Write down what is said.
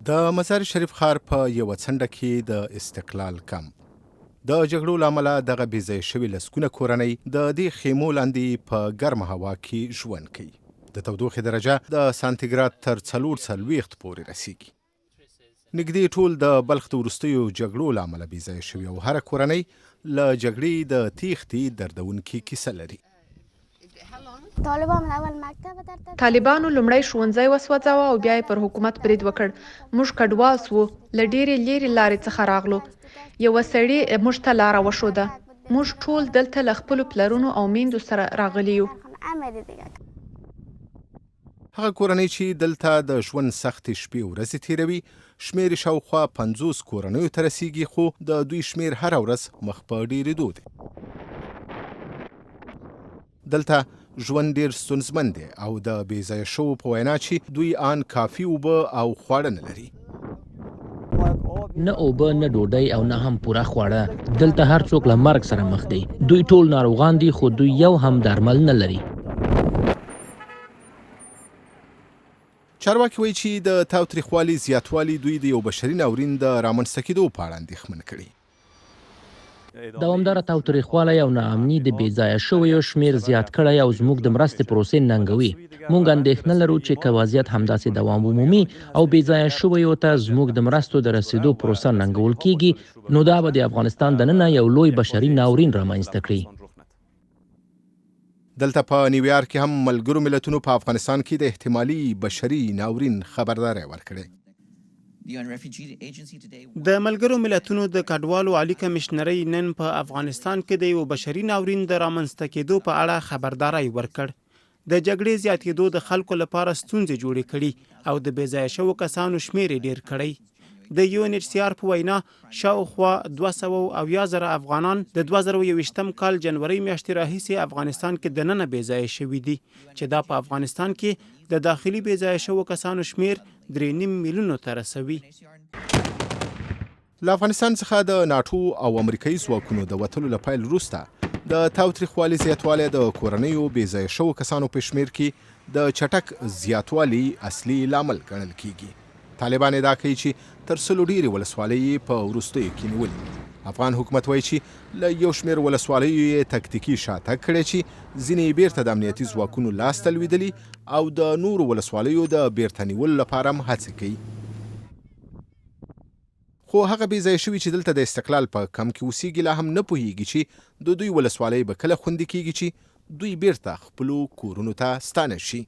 د مزار شریف ښار په یوه څنډه کې د استقلال کمپ د جګړو له امله دغه بېځایه شوي لسګونه کورنۍ د دې خیمو لاندې په ګرمه هوا کې ژوند کوي. د تودوخې درجه د سانتیګراد تر 440 پورې رسیږي. نږدې ټول د بلخ د وروستیو جګړو له امله بېځایه شوي او هره کورنۍ له جګړې د تیښتې دردونکې کیسه لري. طالبانو لومړی ښوونځی وسوځاوه او بیا یې پر حکومت برید وکړ. موږ کډوال سوو، له ډېرې لیرې لارې څخه راغلو. یوه سړي موږ ته لاره وښوده. موږ ټول دلته له خپلو پلرونو او میندو سره راغلي یو. هغه کورنۍ چې دلته د ژوند سختې شپې ورځې تیروي شمېر یې شاوخوا 50 کورنیو ته رسیږي، خو د دوی شمېر هره ورځ مخ په ډېرېدو دی. دلته ژوند ډېر ستونزمن دی او د بېځایه شوو په وینا چې دوی آن کافي اوبه او خواړه نه لري. نه اوبه، نه ډوډۍ او نه هم پوره خواړه. دلته هر څوک له مرګ سره مخ دی. دوی ټول ناروغان دي خو دوی یو هم درمل نه لري. چارواکي وایي چې د تاوتریخوالي زیاتوالی دوی د یو بشري ناورین د رامنځته کېدو په اړه اندېښمن کړي. دوامداره تاوتریخوالی او ناامني د بېځایه شویو شمېر زیات کړی او زموږ د مرستې پروسې ننګوي. موږ اندېښنه لرو چې که وضعیت همداسې دوام ومومي او بېځایه شویو ته زموږ د مرستو د رسیدو پروسه ننګول کیږي، نو دا به د افغانستان دننه یو لوی بشري ناورین رامنځته کړي. دلته په نیویارک کې هم ملګرو ملتونو په افغانستان کې د احتمالي بشري ناورین خبرداری ورکړی. د ملګرو ملتونو د کډوالو عالی کمشنرۍ نن په افغانستان کې د یو بشري ناورین د رامنځته کېدو په اړه خبرداری ورکړ. د جګړې زیاتېدو د خلکو لپاره ستونزې جوړې کړي او د بېځایه شوو کسانو شمېر یې ډېر کړی. د UNHCR په وینا شاوخوا 200,000 افغانان د 2021 کال جنوري میاشتې راهیسې افغانستان کې دننه بېځایه شوي دي، چې دا په افغانستان کې د داخلي بېځایه شوو کسانو شمېر 3.5 میلیونو ته رسوي. له افغانستان څخه د ناټو او امریکایي ځواکونو د وتلو له پیل وروسته د تاوتریخوالي زیاتوالی د کورنیو بېځایه شوو کسانو په شمېر کې د چټک زیاتوالي اصلي لامل ګڼل کیږي. طالبان ادعا کوي چې تر 100 ډېرې ولسوالیو یې په وروستیو کې نیولې. افغان حکومت وایي چې له یو شمېر ولسوالیو یې تکتیکي شاتګ کړی چې ځینې یې بیرته د امنیتي ځواکونو لاسته لوېدلي او د نورو ولسوالیو د بیرته نیولو لپاره هم هڅې کوي. خو هغه بېځایه شوي چې دلته د استقلال په کمپ کې اوسېږي لا هم نه پوهېږي چې د دوی ولسوالۍ به کله خوندي کېږي چې دوی بیرته خپلو کورونو ته ستانه شي.